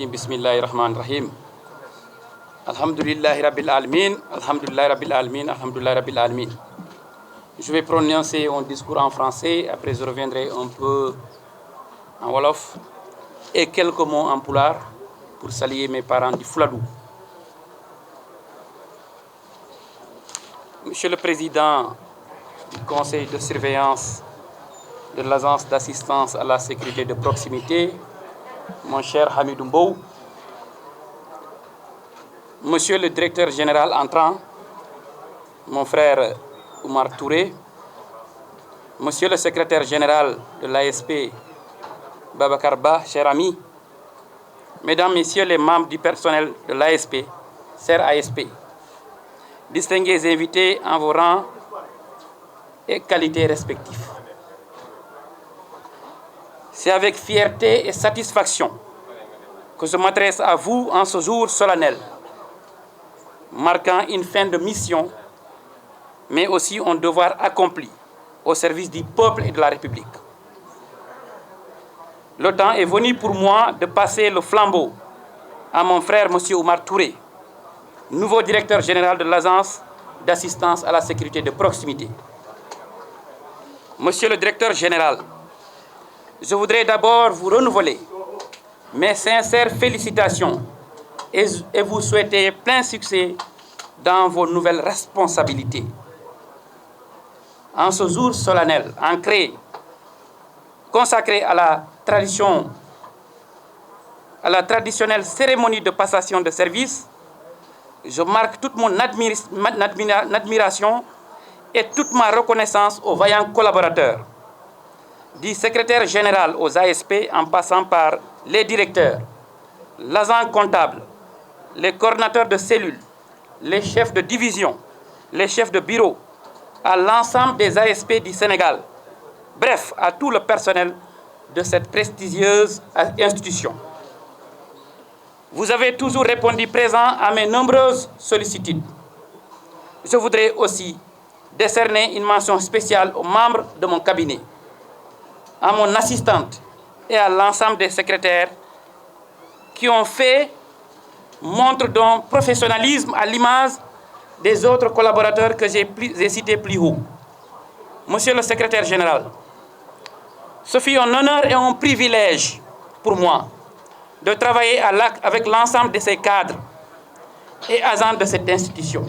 Bismillahir Rahmanir Rahim. Alhamdulillahi Rabbil Alamin, Alhamdulillahi Rabbil Alamin, Alhamdulillahi Rabbil Alamin. Je vais prononcer un discours en français, après je reviendrai un peu en wolof et quelques mots en pulaar pour saluer mes parents du Fouladou. Monsieur le Président du Conseil de surveillance de l'Agence d'assistance à la sécurité de proximité, mon cher Hamidou Mbow, Monsieur le Directeur général entrant, mon frère Oumar Touré, Monsieur le Secrétaire général de l'ASP, Babacar Ba, cher ami, Mesdames, Messieurs les membres du personnel de l'ASP, cher ASP, distingués invités en vos rangs et qualités respectifs. C'est avec fierté et satisfaction que je m'adresse à vous en ce jour solennel, marquant une fin de mission, mais aussi un devoir accompli au service du peuple et de la République. Le temps est venu pour moi de passer le flambeau à mon frère, M. Oumar Touré, nouveau directeur général de l'Agence d'assistance à la sécurité de proximité. Monsieur le directeur général, je voudrais d'abord vous renouveler mes sincères félicitations et vous souhaiter plein succès dans vos nouvelles responsabilités. En ce jour solennel, consacré à la traditionnelle cérémonie de passation de service, je marque toute mon admiration et toute ma reconnaissance aux vaillants collaborateurs, du secrétaire général aux ASP en passant par les directeurs, l'agent comptable, les coordinateurs de cellules, les chefs de division, les chefs de bureau, à l'ensemble des ASP du Sénégal, bref, à tout le personnel de cette prestigieuse institution. Vous avez toujours répondu présent à mes nombreuses sollicitudes. Je voudrais aussi décerner une mention spéciale aux membres de mon cabinet, à mon assistante et à l'ensemble des secrétaires qui ont fait montre d'un professionnalisme à l'image des autres collaborateurs que j'ai cités plus haut. Monsieur le secrétaire général, ce fut un honneur et un privilège pour moi de travailler avec l'ensemble de ces cadres et agents de cette institution.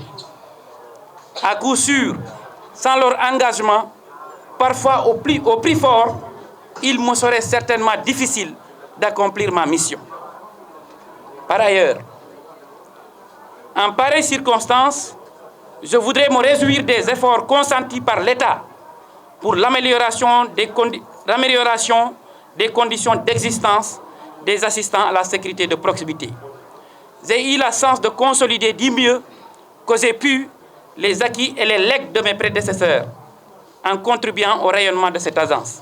À coup sûr, sans leur engagement, parfois au prix fort, il me serait certainement difficile d'accomplir ma mission. Par ailleurs, en pareille circonstance, je voudrais me réjouir des efforts consentis par l'État pour l'amélioration des conditions d'existence des assistants à la sécurité de proximité. J'ai eu la chance de consolider du mieux que j'ai pu les acquis et les legs de mes prédécesseurs en contribuant au rayonnement de cette agence.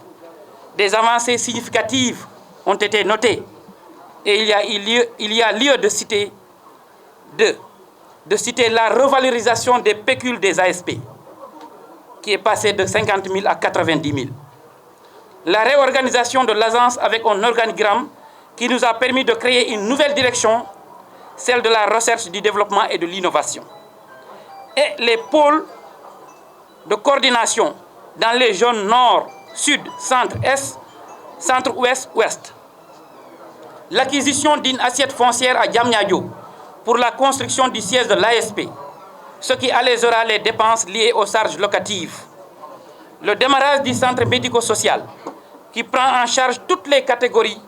Des avancées significatives ont été notées et il y a lieu de citer la revalorisation des pécules des ASP, qui est passée de 50 000 à 90 000. La réorganisation de l'agence avec un organigramme qui nous a permis de créer une nouvelle direction, celle de la recherche, du développement et de l'innovation. Et les pôles de coordination dans les zones nord, sud, centre, est, centre, ouest, ouest. L'acquisition d'une assiette foncière à Diamniadio pour la construction du siège de l'ASP, ce qui allégera les dépenses liées aux charges locatives. Le démarrage du centre médico-social, qui prend en charge toutes les catégories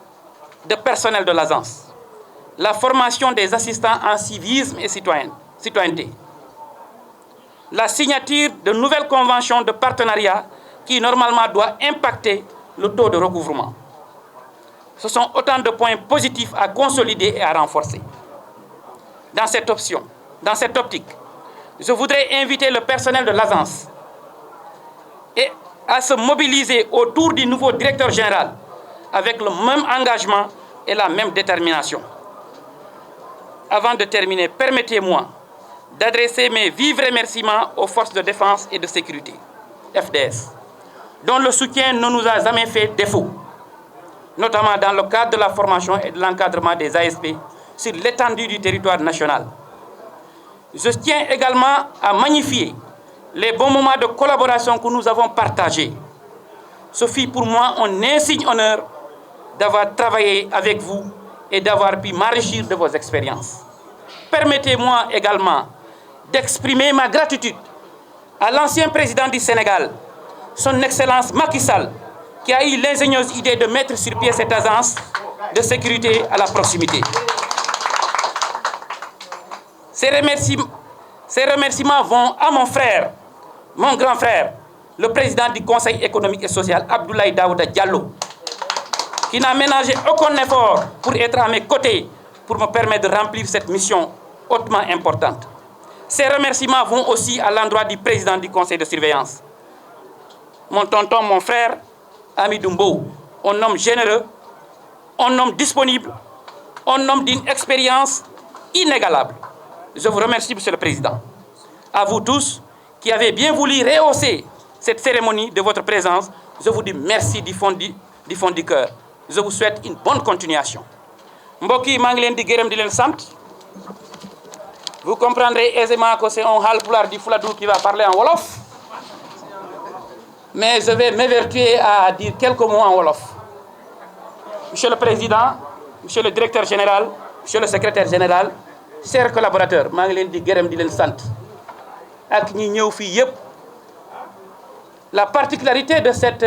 de personnel de l'agence. La formation des assistants en civisme et citoyenneté. La signature de nouvelles conventions de partenariat qui normalement doit impacter le taux de recouvrement. Ce sont autant de points positifs à consolider et à renforcer. Dans cette optique, je voudrais inviter le personnel de l'agence à se mobiliser autour du nouveau directeur général avec le même engagement et la même détermination. Avant de terminer, permettez-moi d'adresser mes vifs remerciements aux forces de défense et de sécurité, FDS, dont le soutien ne nous a jamais fait défaut. notamment dans le cadre de la formation et de l'encadrement des ASP sur l'étendue du territoire national. Je tiens également à magnifier les bons moments de collaboration que nous avons partagés. Ce fut pour moi un insigne honneur d'avoir travaillé avec vous et d'avoir pu m'enrichir de vos expériences. Permettez-moi également d'exprimer ma gratitude à l'ancien président du Sénégal, son Excellence Macky Sall, qui a eu l'ingénieuse idée de mettre sur pied cette agence de sécurité à la proximité. Ces remerciements vont à mon frère, mon grand frère, le président du Conseil économique et social, Abdoulaye Daouda Diallo, qui n'a ménagé aucun effort pour être à mes côtés, pour me permettre de remplir cette mission hautement importante. Ces remerciements vont aussi à l'endroit du président du conseil de surveillance, mon tonton, mon frère, Amidou Mbow, un homme généreux, un homme disponible, un homme d'une expérience inégalable. Je vous remercie, Monsieur le Président. À vous tous qui avez bien voulu rehausser cette cérémonie de votre présence, je vous dis merci du fond du cœur. Je vous souhaite une bonne continuation. Mbokk yi maa ngi leen di gërëm di leen sant. Vous comprendrez aisément que c'est un Haalpulaar du Fouladou qui va parler en Wolof. Mais je vais m'évertuer à dire quelques mots en Wolof. Monsieur le Président, Monsieur le Directeur Général, Monsieur le Secrétaire Général, chers collaborateurs, maa ngi leen di gërëm di leen sant. Ak ñi ñëw fii yëpp. La particularité de cette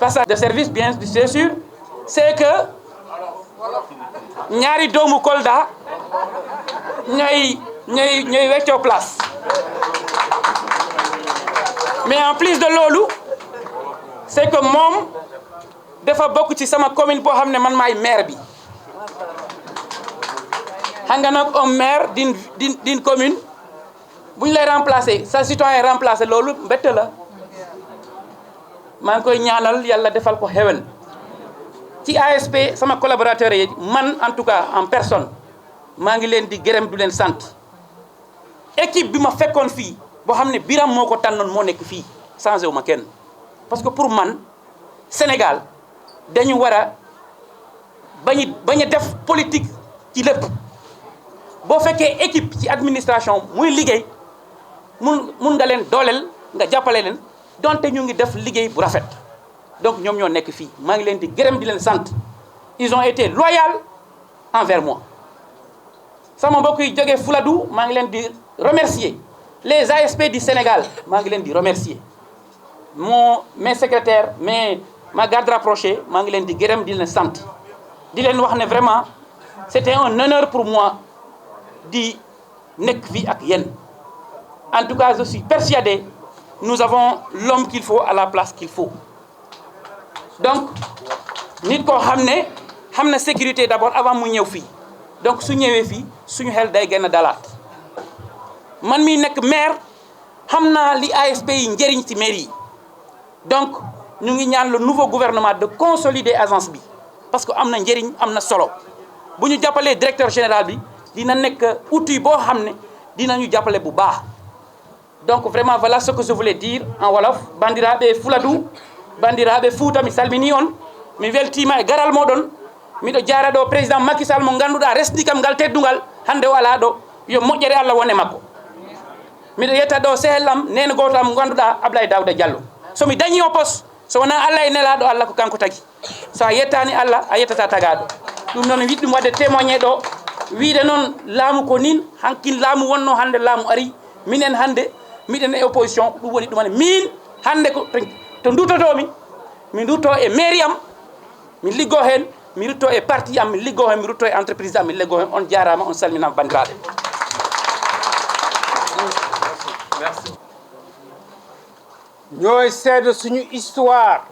passage de service, bien sûr, c'est que ñaari doomu Kolda ñooy weccoo place. Mais en plus de loolu, c'est que moom dafa bokk ci sama commune boo xam ne man maay maire bi. Xam nga nag un maire d'une commune bu ñu lay remplacer sa citoyen remplacer loolu mbett la. maa ngi koy ñaanal yàlla defal ko xewen ci ASP sama collaborateurs yi man en tout cas en personne maa ngi leen di gërëm du leen sant équipe bi ma fekkoon fii boo xam ne Biram moo ko tànnoon moo nekk fii changé wu ma kenn parce que pour man Sénégal dañu war a bañ a def politique ci lépp boo fekkee équipe ci administration muy liggéey mun nga leen dooleel nga jàppale leen donte ñu ngi def liggéey bu rafet donc ñoom ñoo nekk fii maa ngi leen di gërëm di leen sant ils ont été loyaux envers moi sama mbokk yi jógee Fouladou maa ngi leen di remercier les ASP du Sénégal maa ngi leen di remercier mes secrétaires ma garde rapprochée maa ngi leen di gërëm di leen sant di leen wax ne vraiment c'était un honneur pour moi di nekk fii ak yéen en tout cas je suis persuadé nous avons l'homme qu'il faut à la place qu'il faut donc nit koo xam ne sécurité d'abord avant mu ñëw fii donc su ñëwee fii suñu xel day gën a dalaat man mi nekk maire xam naa li ASP yi njëriñ ci mairie yi donc ñu ngi ñaan le nouveau gouvernement de consolider agence bi parce que am na njëriñ am na solo bu ñu jàppalee directeur général bi dina nekk outil boo xam ne dinañu jàppale bu baax. Donc vraiment voilà ce que je voulais dire en Wolof. Bandiraɓe Fouladou, bandiraɓe Fouta mi salmini on, mi weltima e garal moɗon, miɗo jara ɗo président Macky Sall mo ganduɗa resdi kam ngal teddungal hande o ala ɗo yo moƴƴere Allah wone makko. Miɗo yetta ɗo sehel am nene goto am ganduɗa Abdoulaye Daouda Diallo. Somi dañi o poste so wona Allah e nelaɗo Allah ko kanko tagi. So a yettani Allah a yettata tagaɗo. Ɗum noon wiɗɗi ɗum wadde témoigné ɗo wiide noon laamu ko nin hankin laamu wonno hande laamu ari minen hande miɗen e opposition ɗum woni ɗumane min hande ko to dutotomi mi dutto e mairie am mi liggo hen mi rutto e parti am mi liggo hen mi rutto e entreprise am mi liggo hen on jarama on salminama bandiraɓe. Merci. ñooy seede suñu histoire.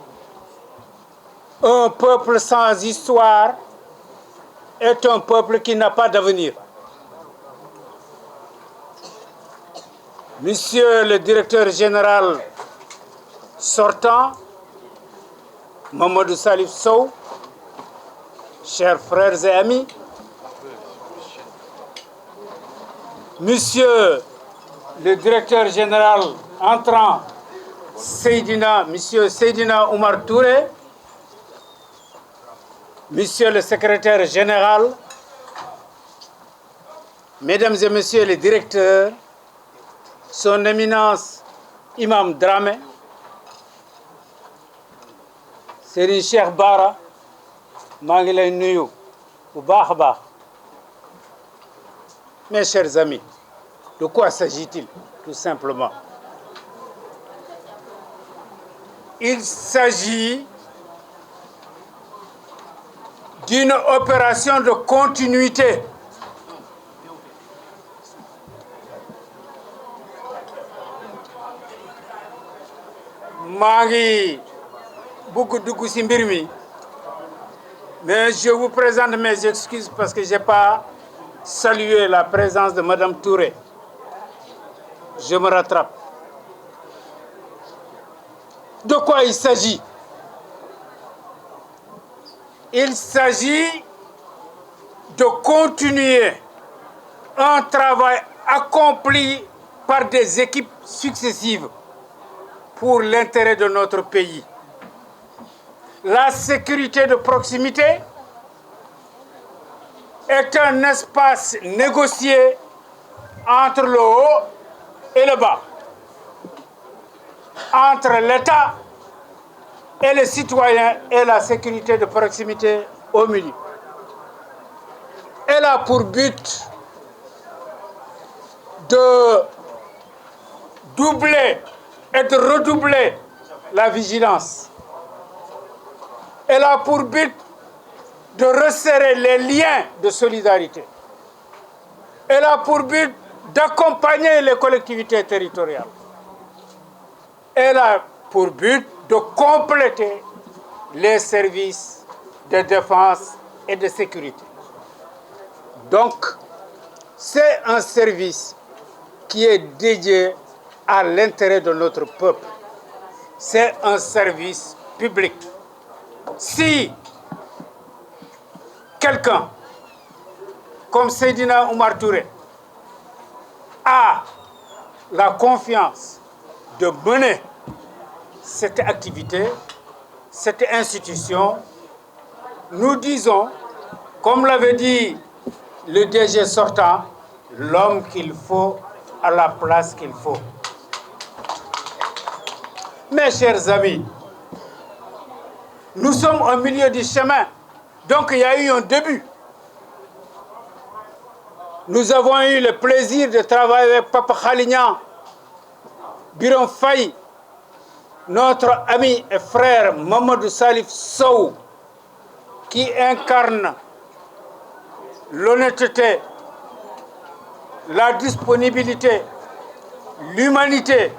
Un peuple sans histoire est un peuple qui n'a pas d'avenir. Monsieur le directeur général sortant, Mamadou Salif Sow, chers frères et amis, Monsieur le directeur général entrant, Monsieur Seydina Oumar Touré, Monsieur le secrétaire général, Mesdames et Messieurs les directeurs, Son Éminence Imam Dramé, Serigne Cheikh Bara, maa ngi lay nuyu bu baax a baax. Mes chers amis, de quoi s'agit-il? Tout simplement, il s'agit d'une opération de continuité. maa ngi bëgg dugg ci mbir mi, mais je vous présente mes excuses parce que j'ai pas salué la présence de Madame Touré. Je me rattrape. De quoi il s'agit? Il s'agit de continuer un travail accompli par des équipes successives pour l'intérêt de notre pays. La sécurité de proximité est un espace négocié entre le haut et le bas, entre l'État et les citoyens, et la sécurité de proximité au milieu. Elle a pour but de doubler et de redoubler la vigilance. Elle a pour but de resserrer les liens de solidarité. Elle a pour but d'accompagner les collectivités territoriales. Elle a pour but de compléter les services de défense et de sécurité. Donc, c'est un service qui est dédié à l'intérêt de notre peuple. C'est un service public. Si quelqu'un comme Seydina Oumar Touré a la confiance de mener cette activité, cette institution, nous disons, comme l'avait dit le DG sortant, l'homme qu'il faut à la place qu'il faut. Mes chers amis, nous sommes au milieu du chemin, donc il y a eu un début. Nous avons eu le plaisir de travailler avec Papa Khalignan, Biram Faye, notre ami et frère Mamadou Salif Sow, qui incarne l'honnêteté, la disponibilité, l'humanité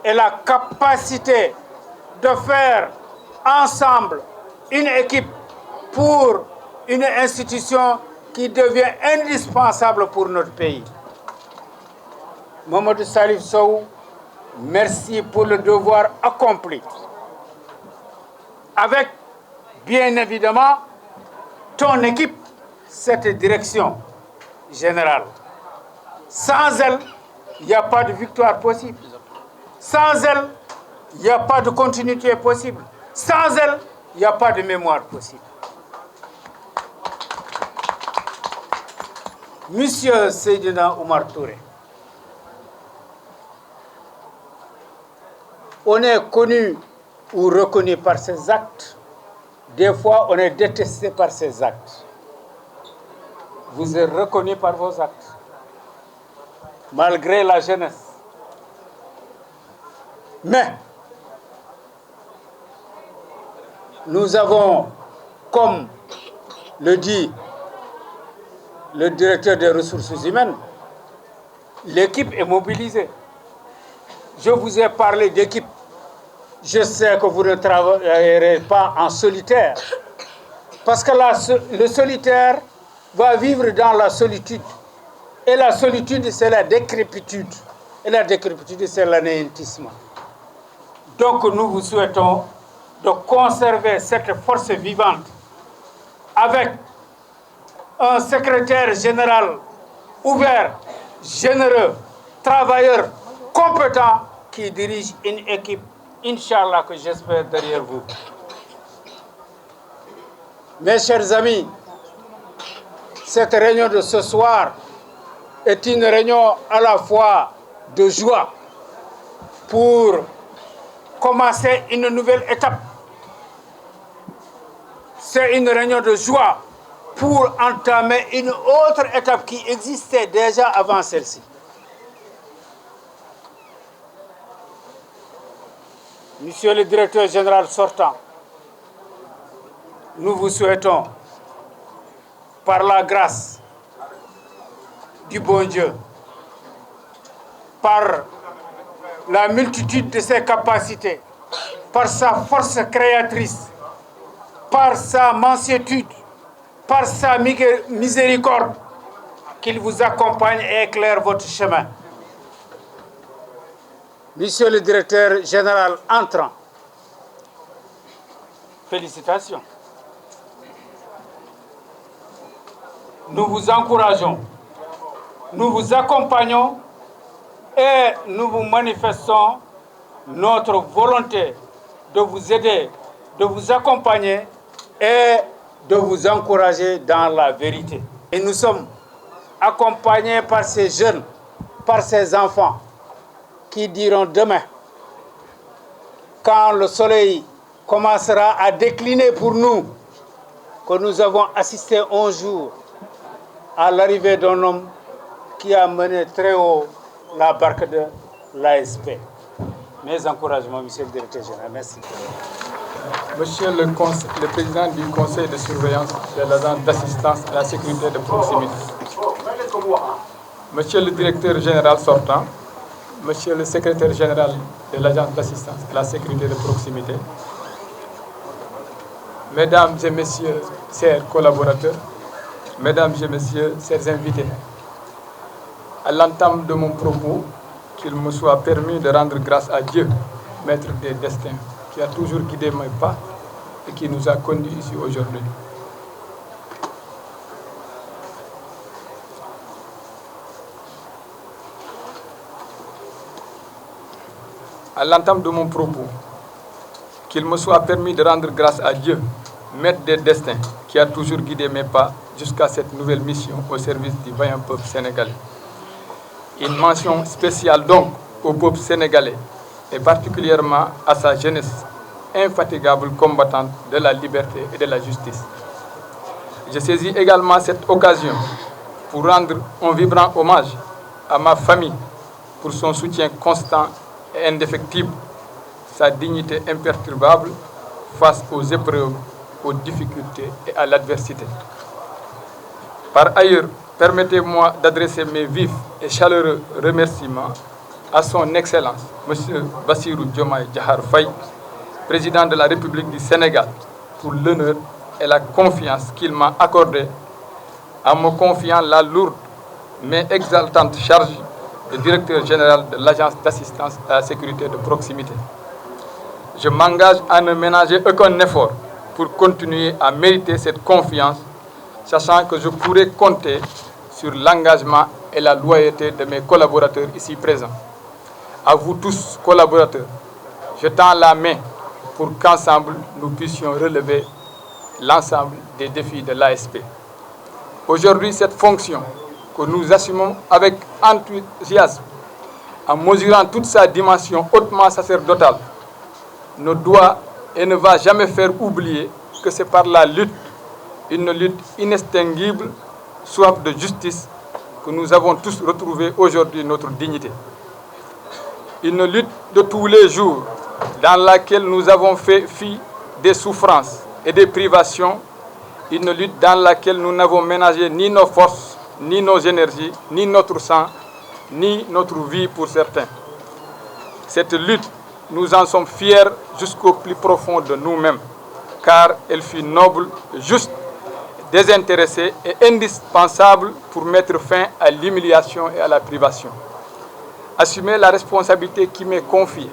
et la capacité de faire ensemble une équipe pour une institution qui devient indispensable pour notre pays. Mamadou Salif Sow, merci pour le devoir accompli. Avec, bien évidemment, ton équipe, cette direction générale. Sans elle, il n'y a pas de victoire possible. Sans elle, il n'y a pas de continuité possible. Sans elle, il n'y a pas de mémoire possible. Monsieur Seydina Oumar Touré, on est connu ou reconnu par ses actes. Des fois, on est détesté par ses actes. Vous êtes reconnu par vos actes, malgré la jeunesse. Mais nous avons, comme le dit le directeur des ressources humaines, l'équipe est mobilisée. Je vous ai parlé d'équipe. Je sais que vous ne travaillerez pas en solitaire, parce que le solitaire va vivre dans la solitude. Et la solitude, c'est la décrépitude. Et la décrépitude, c'est l'anéantissement. Donc, nous vous souhaitons de conserver cette force vivante avec un secrétaire général ouvert, généreux, travailleur, compétent, qui dirige une équipe, Inch'Allah, que j'espère derrière vous. Mes chers amis, cette réunion de ce soir est une réunion à la fois de joie pour commencer une nouvelle étape. C'est une réunion de joie pour entamer une autre étape qui existait déjà avant celle-ci. Monsieur le directeur général sortant, nous vous souhaitons, par la grâce du bon Dieu, par la multitude de ses capacités, par sa force créatrice, par sa mansuétude, par sa miséricorde, qu'il vous accompagne et éclaire votre chemin. Monsieur le directeur général entrant, félicitations. Nous vous encourageons, nous vous accompagnons et nous vous manifestons notre volonté de vous aider, de vous accompagner et de vous encourager dans la vérité. Et nous sommes accompagnés par ces jeunes, par ces enfants qui diront demain, quand le soleil commencera à décliner pour nous, que nous avons assisté un jour à l'arrivée d'un homme qui a mené très haut la barque de l'ASP. Mes encouragements, monsieur le directeur général. Merci. Monsieur le président du conseil de surveillance de l'agence d'assistance à la sécurité de proximité. Monsieur le directeur général sortant, monsieur le secrétaire général de l'agence d'assistance à la sécurité de proximité, mesdames et messieurs, chers collaborateurs, mesdames et messieurs, chers invités, à l'entame de mon propos, qu'il me soit permis de rendre grâce à Dieu, maître des destins, qui a toujours guidé mes pas et qui nous a conduits ici aujourd'hui. À l'entame de mon propos, qu'il me soit permis de rendre grâce à Dieu, maître des destins, qui a toujours guidé mes pas jusqu'à cette nouvelle mission au service du vaillant peuple sénégalais. Une mention spéciale donc au peuple sénégalais et particulièrement à sa jeunesse infatigable combattante de la liberté et de la justice. Je saisis également cette occasion pour rendre un vibrant hommage à ma famille pour son soutien constant et indéfectible, sa dignité imperturbable face aux épreuves, aux difficultés et à l'adversité. Par ailleurs, permettez-moi d'adresser mes vifs et chaleureux remerciements à son Excellence, M. Bassirou Diomaye Diakhar Faye, président de la République du Sénégal, pour l'honneur et la confiance qu'il m'a accordée en me confiant la lourde mais exaltante charge de directeur général de l'Agence d'assistance à la sécurité de proximité. Je m'engage à ne ménager aucun effort pour continuer à mériter cette confiance, sachant que je pourrai compter sur l'engagement et la loyauté de mes collaborateurs ici présents. À vous tous, collaborateurs, je tends la main pour qu'ensemble, nous puissions relever l'ensemble des défis de l'ASP. Aujourd'hui, cette fonction que nous assumons avec enthousiasme, en mesurant toute sa dimension hautement sacerdotale, ne doit et ne va jamais faire oublier que c'est par la lutte, une lutte inextinguible, soif de justice, que nous avons tous retrouvé aujourd'hui notre dignité. Une lutte de tous les jours dans laquelle nous avons fait fi des souffrances et des privations, une lutte dans laquelle nous n'avons ménagé ni nos forces, ni nos énergies, ni notre sang, ni notre vie pour certains. Cette lutte, nous en sommes fiers jusqu'au plus profond de nous-mêmes, car elle fut noble, juste, désintéressée et indispensable pour mettre fin à l'humiliation et à la privation. Assumer la responsabilité qui m'est confiée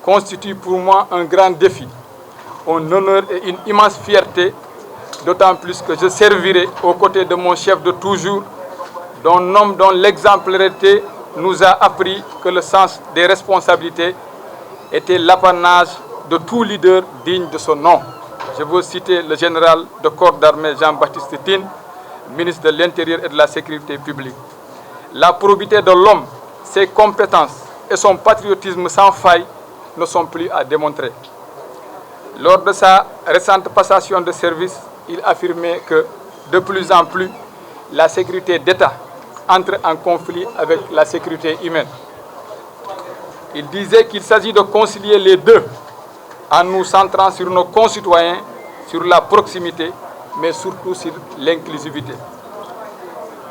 constitue pour moi un grand défi, un honneur et une immense fierté, d'autant plus que je servirai aux côtés de mon chef de toujours, d'un homme dont l'exemplarité nous a appris que le sens des responsabilités était l'apanage de tout leader digne de son nom. je veux citer le général de corps d'armée Jean-Baptiste Tine, ministre de l'Intérieur et de la Sécurité publique. La probité de l'homme, ses compétences et son patriotisme sans faille ne sont plus à démontrer. Lors de sa récente passation de service, il affirmait que de plus en plus, la sécurité d'État entre en conflit avec la sécurité humaine. Il disait qu'il s'agit de concilier les deux en nous centrant sur nos concitoyens, sur la proximité, mais surtout sur l'inclusivité.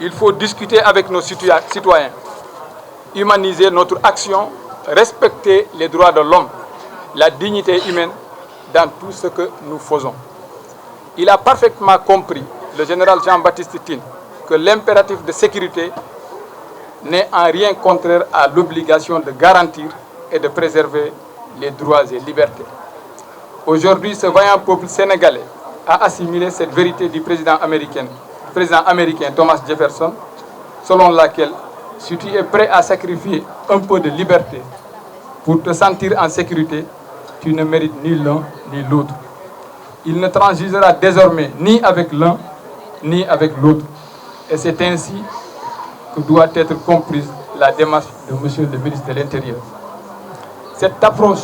Il faut discuter avec nos citoyens, humaniser notre action, respecter les droits de l'homme, la dignité humaine dans tout ce que nous faisons. Il a parfaitement compris, le général Jean-Baptiste Tine, que l'impératif de sécurité n'est en rien contraire à l'obligation de garantir et de préserver les droits et libertés. Aujourd'hui, ce vaillant peuple sénégalais a assimilé cette vérité du président américain Thomas Jefferson, selon laquelle si tu es prêt à sacrifier un peu de liberté pour te sentir en sécurité, tu ne mérites ni l'un ni l'autre. Il ne transigera désormais ni avec l'un ni avec l'autre. Et c'est ainsi que doit être comprise la démarche de M. le ministre de l'Intérieur. Cette approche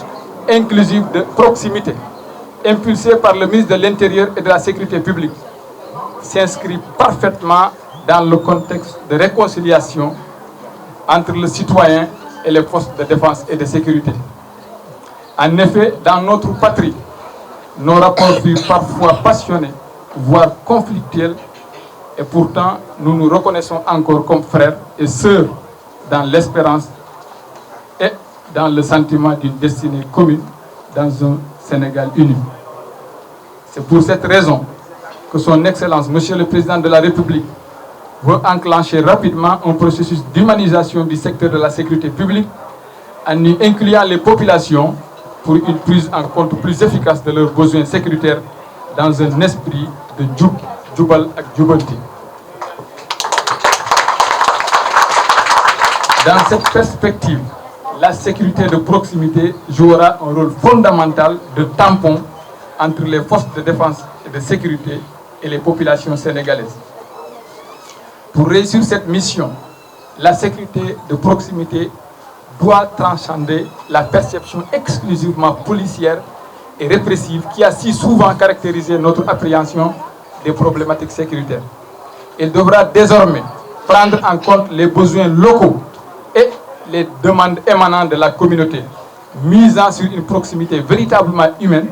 inclusive de proximité, impulsée par le ministre de l'Intérieur et de la Sécurité publique, s'inscrit parfaitement dans le contexte de réconciliation entre le citoyen et les forces de défense et de sécurité. En effet, dans notre patrie, nos rapports furent parfois passionnés, voire conflictuels, et pourtant nous nous reconnaissons encore comme frères et sœurs dans l'espérance et dans le sentiment d'une destinée commune dans un Sénégal uni. C'est pour cette raison que son Excellence, Monsieur le Président de la République, veut enclencher rapidement un processus d'humanisation du secteur de la sécurité publique en y incluant les populations pour une prise en compte plus efficace de leurs besoins sécuritaires dans un esprit de Jubal et Jubanti. Dans cette perspective, la sécurité de proximité jouera un rôle fondamental de tampon entre les forces de défense et de sécurité et les populations sénégalaises. Pour réussir cette mission, la sécurité de proximité doit transcender la perception exclusivement policière et répressive qui a si souvent caractérisé notre appréhension des problématiques sécuritaires. Elle devra désormais prendre en compte les besoins locaux et les demandes émanant de la communauté, misant sur une proximité véritablement humaine,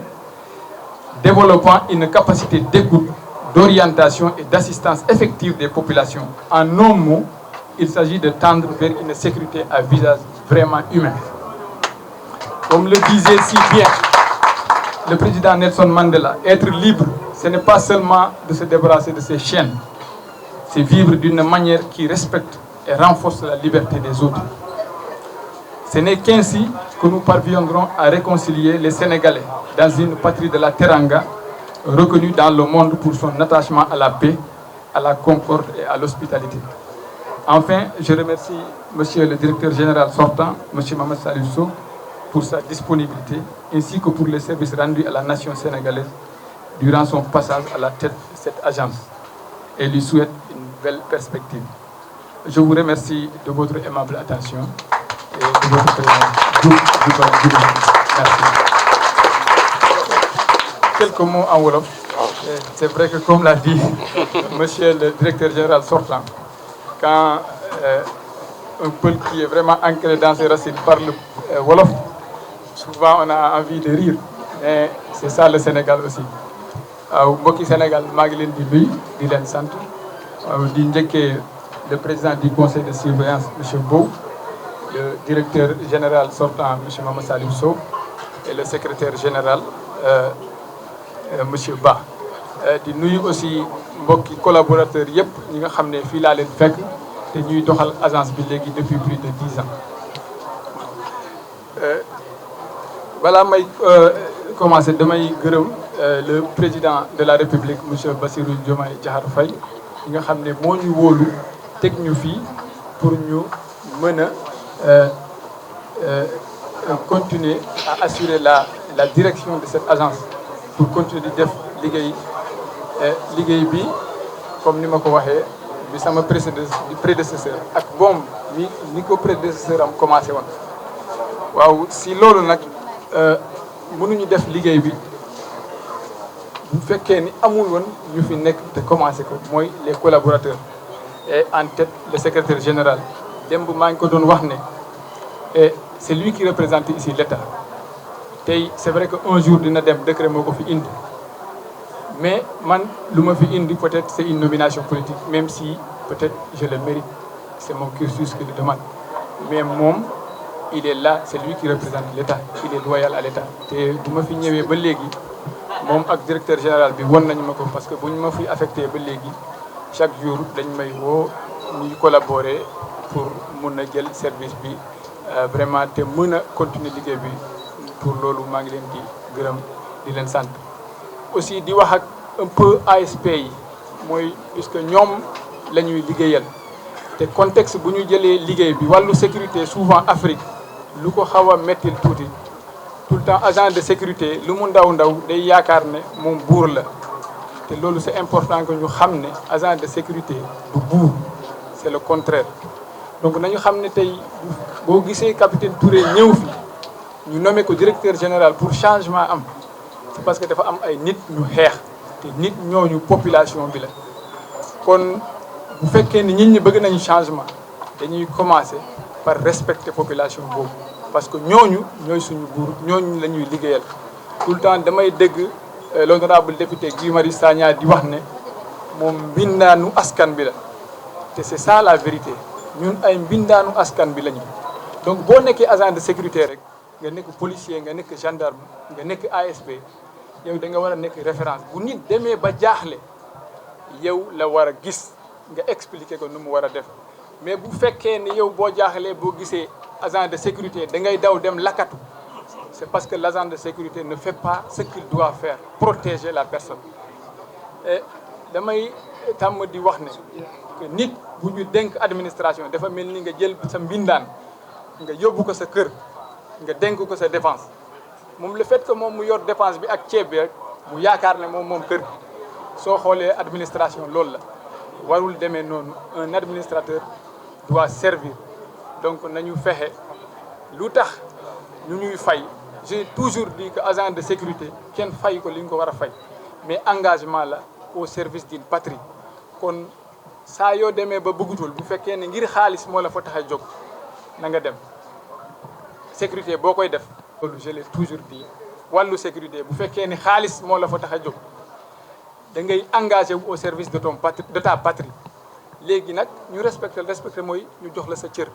développant une capacité d'écoute, d'orientation et d'assistance effective des populations. En un mot, il s'agit de tendre vers une sécurité à visage vraiment humain. Comme le disait si bien le président Nelson Mandela, être libre, ce n'est pas seulement de se débarrasser de ses chaînes, c'est vivre d'une manière qui respecte et renforce la liberté des autres. Ce n'est qu'ainsi que nous parviendrons à réconcilier les Sénégalais dans une patrie de la Teranga, reconnue dans le monde pour son attachement à la paix, à la concorde et à l'hospitalité. Enfin, je remercie Monsieur le directeur général sortant, M. Mamadou Salif Sow, pour sa disponibilité, ainsi que pour les services rendus à la nation sénégalaise durant son passage à la tête de cette agence, et lui souhaite une belle perspective. Je vous remercie de votre aimable attention et de votre présence. Merci. Quelques mots en Wolof. C'est vrai que, comme l'a dit Monsieur le directeur général sortant, quand un peuple qui est vraiment ancré dans ses racines parle Wolof, souvent on a envie de rire. Mais c'est ça le Sénégal aussi. Mbokki Sénégal, maa ngi leen di nuyu di leen sant di njëkkee le président du conseil de surveillance, M. Bow, le directeur général sortant, M. Mamadou Salif Sow, et le secrétaire général, M. Ba. di nuyu aussi mbokki collaborateurs yëpp ñi nga xam ne fii laa leen fekk te ñuy doxal agence bi léegi depuis plus de 10 ans. Voilà, may commencer damay gërëm le président de la République, M. Bassirou Diomaye Diakhar Faye, ñi nga xam ne moo ñu wóolu teg ñu fii pour ñu mën a continuer à assurer la direction de cette agence pour continuer di def liggéey bi comme ni ma ko waxee bi sama prédécesseur ak moom ni ko prédécesseur am commencé woon. waaw si loolu nag mënuñu def liggéey bi bu fekkee ni amul woon ñu fi nekk te commencé ko mooy les collaborateurs et en tête le secrétaire général. démb maa ngi ko doon wax ne c'est lui qui représente ici l'État tey c'est vrai que un jour dina dem décret moo ko fi indi mais man lu ma fi indi peut-être c'est une nomination politique même si peut-être je le mérite c'est mon cursus qui le demande mais moom il est là c'est lui qui représente l'État il est loyal à l'État te bu ma fi ñëwee ba léegi moom ak directeur général bi won nañu ma ko parce que bu ñu ma fi affecté ba léegi chaque jour dañ may woo ñuy collaborer pour mun a jël service bi vraiment te mën a continuer liggéey bi pour loolu maa ngi leen di gërëm di leen sant. aussi di wax ak un peu ASP yi mooy puisque ñoom la ñuy liggéeyal te contexte bu ñu jëlee liggéey bi wàllu sécurité souvent Afrique lu ko xaw a mettil tuuti tout le temps agent de sécurité lu mu ndaw day yaakaar ne moom buur la te loolu c'est important que ñu xam ne agent de sécurité du buur c'est le contraire. donc nañu xam ne tey boo gisee capitaine Touré ñëw fi ñu nommé ko directeur général pour changement am c'est parce que dafa am ay nit ñu xeex te nit ñooñu population bi la kon bu fekkee ni nit ñi bëgg nañu changement dañuy commencer par respecter population boobu parce que ñooñu ñooy suñu buur ñooñu la ñuy liggéeyal tout le temps damay dégg l'honorable député Guy Marius Sagna di wax ne moom mbindaanu askan bi la te c'est ça la vérité ñun ay mbindaanu askan bi lañu donc boo nekkee agent de sécurité rek nga nekk policier nga nekk gendarme nga nekk ASP yow da nga war a nekk référence bu nit demee ba jaaxle yow la war a gis nga expliquer ko nu mu war a def mais bu fekkee ni yow boo jaaxlee boo gisee agent de sécurité da ngay daw dem lakkatu c'est parce que l'agent de sécurité ne fait pas ce qu'il doit faire protéger la personne et damay tàmm di wax ne que nit bu ñu dénk administration dafa mel ni nga jël sa mbindaan nga yóbbu ko sa kër nga dénk ko sa dépense moom le fait que moom mu yor dépense bi ak ceeb bi rek mu yaakaar ne moom kër gi soo xoolee administration loolu la warul demee noonu un administrateur doit servir donc nañu fexe lu tax ñu ñuy fay j'ai toujours dit que agent de sécurité kenn fay ko li ñu ko war a fay mais engagement la au service d'une patrie kon saa yoo demee ba bëggutul bu fekkee ne ngir xaalis moo la fa tax a jóg na nga dem sécurité boo koy def loolu je l'ai toujours dit wàllu sécurité bu fekkee ne xaalis moo la fa tax a jóg da ngay engagé wu au service de ton patrie de ta patrie léegi nag ñu respecté mooy ñu jox la sa cër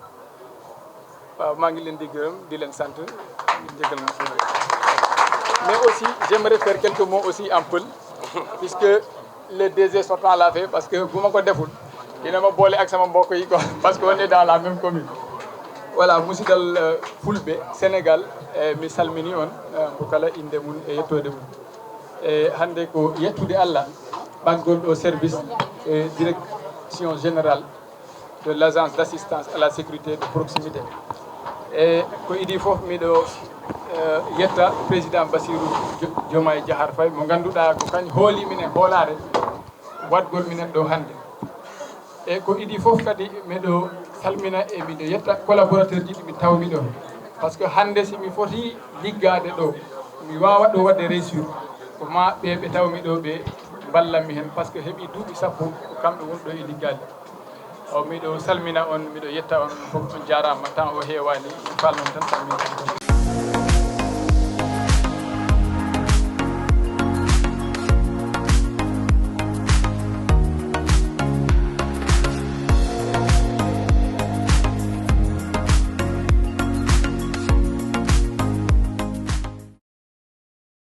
waaw maa ngi leen di gërëm di leen sant njëgal ma mais aussi j'aimerais faire quelques mots aussi en pël puisque le DG sortant l'a fait parce que bu ma ko deful dina ma boole ak sama mbokk yi quoi parce que on est dans la même commune voilà musidal fulɓe Sénégal mi salmini on ko kala inde mum e yettode mum e hannde ko yettude Allah ɓaggol ɗo service direction générale de l'agence d'assistance à la sécurité de proximité e ko idi fof miɗo yetta président Bassirou Diomaye Diakhar Faye mo ngannduɗaa ko kañ hooli minen hoolare waɗgol minen ɗo hannde e ko idi fof kadi miɗo salmina e miɗo yetta collaborateur ji ɗi mi tawmi ɗo par ce que hannde si mi foti liggade ɗo mi wawa ɗo wadde réussir ko ma ɓe tawmi ɗo ɓe ballanmi hen par ce que heeɓi duuɓi sappo ko kamɓe wonɗo e liggade o miɗo salmina on miɗo yetta on fof on jarama temps o heewani mi falnon tan salmina